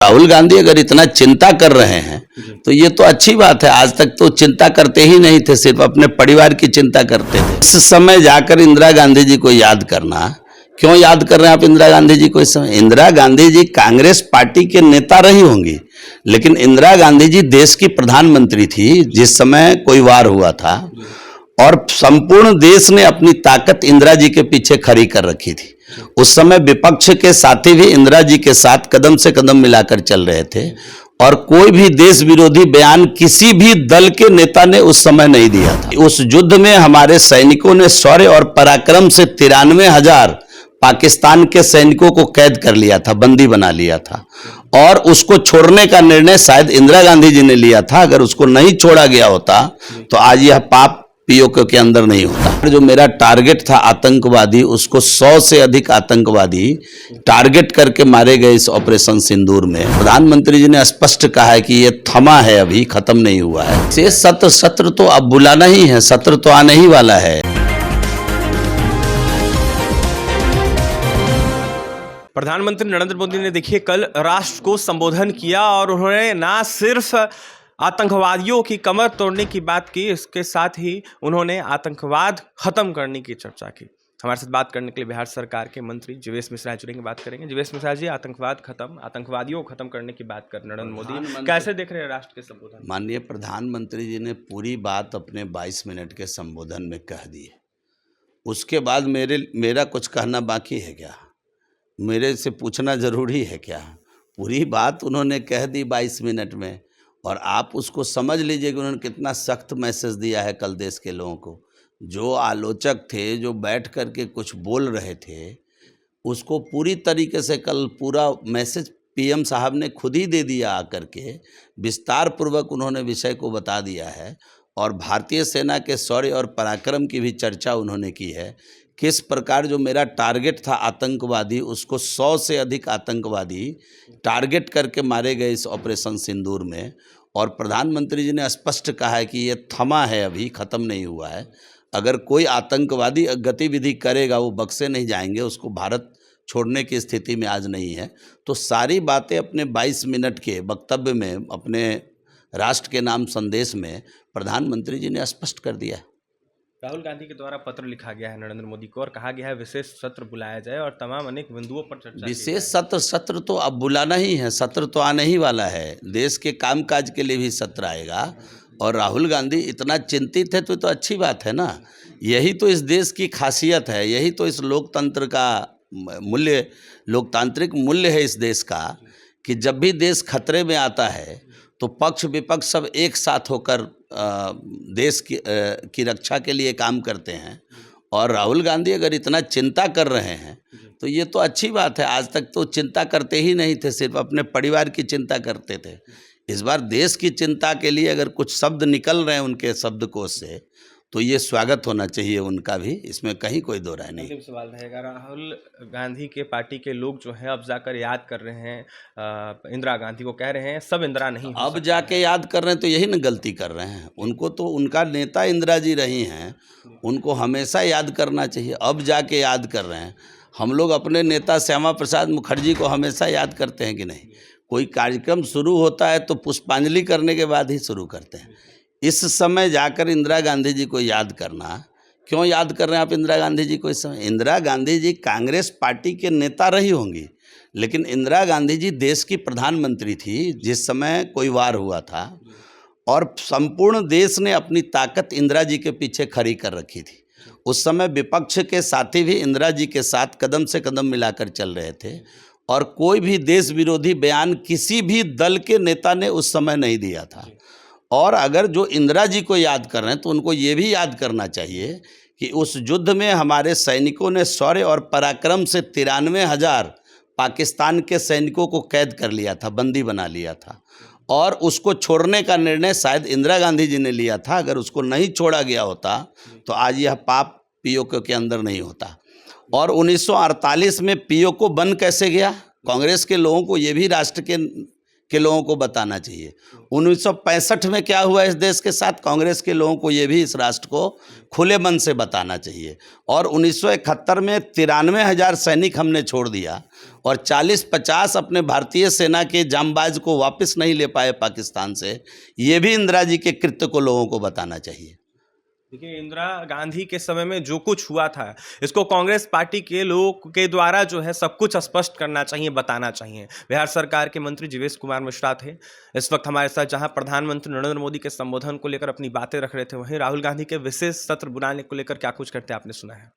राहुल गांधी अगर इतना चिंता कर रहे हैं तो ये तो अच्छी बात है। आज तक तो चिंता करते ही नहीं थे, सिर्फ अपने परिवार की चिंता करते थे। इस समय जाकर इंदिरा गांधी जी को याद करना, क्यों याद कर रहे हैं आप इंदिरा गांधी जी को इस समय? इंदिरा गांधी जी कांग्रेस पार्टी के नेता रही होंगी, लेकिन इंदिरा गांधी जी देश की प्रधानमंत्री थी जिस समय कोई वार हुआ था, और संपूर्ण देश ने अपनी ताकत इंदिरा जी के पीछे खड़ी कर रखी थी। उस समय विपक्ष के साथी भी इंदिरा जी के साथ कदम से कदम मिलाकर चल रहे थे, और कोई भी देश विरोधी बयान किसी भी दल के नेता ने उस समय नहीं दिया था। उस युद्ध में हमारे सैनिकों ने शौर्य और पराक्रम से 93,000 पाकिस्तान के सैनिकों को कैद कर लिया था, बंदी बना लिया था, और उसको छोड़ने का निर्णय शायद इंदिरा गांधी जी ने लिया था। अगर उसको नहीं छोड़ा गया होता तो आज यह पाप पीओके के अंदर नहीं होता। जो मेरा टारगेट था आतंकवादी, उसको 100 से अधिक आतंकवादी टारगेट करके मारे गए इस ऑपरेशन सिंदूर में। प्रधानमंत्री जी ने स्पष्ट कहा है कि ये थमा है, अभी खत्म नहीं हुआ है। से सत्र तो अब बुलाना ही है, सत्र तो आने ही वाला है। प्रधानमंत्री नरेंद्र मोदी ने देखिए कल राष्ट्र को संबोधन किया, और उन्होंने ना सिर्फ आतंकवादियों की कमर तोड़ने की बात की, इसके साथ ही उन्होंने आतंकवाद खत्म करने की चर्चा की। हमारे साथ बात करने के लिए बिहार सरकार के मंत्री जीवेश मिश्रा जुड़ेंगे, बात करेंगे। जीवेश मिश्रा जी, आतंकवाद खत्म, आतंकवादियों को खत्म करने की बात कर नरेंद्र मोदी, कैसे देख रहे हैं राष्ट्र के संबोधन? माननीय प्रधानमंत्री जी ने पूरी बात अपने 22 मिनट के संबोधन में कह दी है। उसके बाद मेरा कुछ कहना बाकी है क्या? मेरे से पूछना जरूरी है क्या? पूरी बात उन्होंने कह दी 22 मिनट में, और आप उसको समझ लीजिए कि उन्होंने कितना सख्त मैसेज दिया है कल देश के लोगों को। जो आलोचक थे, जो बैठ कर के कुछ बोल रहे थे, उसको पूरी तरीके से कल पूरा मैसेज पीएम साहब ने खुद ही दे दिया आकर के। विस्तार पूर्वक उन्होंने विषय को बता दिया है, और भारतीय सेना के शौर्य और पराक्रम की भी चर्चा उन्होंने की है। किस प्रकार जो मेरा टारगेट था आतंकवादी, उसको 100 से अधिक आतंकवादी टारगेट करके मारे गए इस ऑपरेशन सिंदूर में। और प्रधानमंत्री जी ने स्पष्ट कहा है कि ये थमा है, अभी ख़त्म नहीं हुआ है। अगर कोई आतंकवादी गतिविधि करेगा वो बख्शे नहीं जाएंगे, उसको भारत छोड़ने की स्थिति में आज नहीं है। तो सारी बातें अपने 22 मिनट के वक्तव्य में, अपने राष्ट्र के नाम संदेश में प्रधानमंत्री जी ने स्पष्ट कर दिया है। राहुल गांधी के द्वारा पत्र लिखा गया है नरेंद्र मोदी को, और कहा गया है विशेष सत्र बुलाया जाए और तमाम अनेक बिंदुओं पर चर्चा। विशेष सत्र तो अब बुलाना ही है, सत्र तो आने ही वाला है। देश के कामकाज के लिए भी सत्र आएगा, और राहुल गांधी इतना चिंतित है तो अच्छी बात है ना। यही तो इस देश की खासियत है, यही तो इस लोकतंत्र का मूल्य, लोकतांत्रिक मूल्य है इस देश का, कि जब भी देश खतरे में आता है तो पक्ष विपक्ष सब एक साथ होकर देश की रक्षा के लिए काम करते हैं। और राहुल गांधी अगर इतना चिंता कर रहे हैं तो ये तो अच्छी बात है। आज तक तो चिंता करते ही नहीं थे, सिर्फ अपने परिवार की चिंता करते थे। इस बार देश की चिंता के लिए अगर कुछ शब्द निकल रहे हैं उनके शब्दकोश से, तो ये स्वागत होना चाहिए उनका भी, इसमें कहीं कोई दो राय नहीं। सवाल रहेगा, राहुल गांधी के पार्टी के लोग जो हैं अब जाकर याद कर रहे हैं इंदिरा गांधी को, कह रहे हैं सब इंदिरा नहीं हो अब जाके याद कर रहे हैं तो यही ना गलती कर रहे हैं। उनको तो उनका नेता इंदिरा जी रही हैं, उनको हमेशा याद करना चाहिए। अब जाके याद कर रहे हैं। हम लोग अपने नेता श्यामा प्रसाद मुखर्जी को हमेशा याद करते हैं कि नहीं? कोई कार्यक्रम शुरू होता है तो पुष्पांजलि करने के बाद ही शुरू करते हैं। इस समय जाकर इंदिरा गांधी जी को याद करना, क्यों याद कर रहे हैं आप इंदिरा गांधी जी को इस समय? इंदिरा गांधी जी कांग्रेस पार्टी के नेता रही होंगी, लेकिन इंदिरा गांधी जी देश की प्रधानमंत्री थी जिस समय कोई वार हुआ था, और संपूर्ण देश ने अपनी ताकत इंदिरा जी के पीछे खड़ी कर रखी थी। उस समय विपक्ष के साथी भी इंदिरा जी के साथ कदम से कदम मिलाकर चल रहे थे, और कोई भी देश विरोधी बयान किसी भी दल के नेता ने उस समय नहीं दिया था। और अगर जो इंदिरा जी को याद कर रहे हैं तो उनको ये भी याद करना चाहिए कि उस युद्ध में हमारे सैनिकों ने शौर्य और पराक्रम से 93,000 पाकिस्तान के सैनिकों को कैद कर लिया था, बंदी बना लिया था, और उसको छोड़ने का निर्णय शायद इंदिरा गांधी जी ने लिया था। अगर उसको नहीं छोड़ा गया होता तो आज यह पाप पीओके के अंदर नहीं होता। और 1948 में पीओके बन कैसे गया, कांग्रेस के लोगों को ये भी राष्ट्र के लोगों को बताना चाहिए। 1965 में क्या हुआ इस देश के साथ, कांग्रेस के लोगों को ये भी इस राष्ट्र को खुले मन से बताना चाहिए। और 1971 में 93,000 सैनिक हमने छोड़ दिया, और 40-50 अपने भारतीय सेना के जांबाज को वापस नहीं ले पाए पाकिस्तान से, ये भी इंदिरा जी के कृत्य को लोगों को बताना चाहिए। देखिए, इंदिरा गांधी के समय में जो कुछ हुआ था, इसको कांग्रेस पार्टी के लोग के द्वारा जो है सब कुछ स्पष्ट करना चाहिए, बताना चाहिए। बिहार सरकार के मंत्री जीवेश कुमार मिश्रा थे इस वक्त हमारे साथ, जहां प्रधानमंत्री नरेंद्र मोदी के संबोधन को लेकर अपनी बातें रख रहे थे, वहीं राहुल गांधी के विशेष सत्र बुलाने को लेकर क्या कुछ करते आपने सुना है।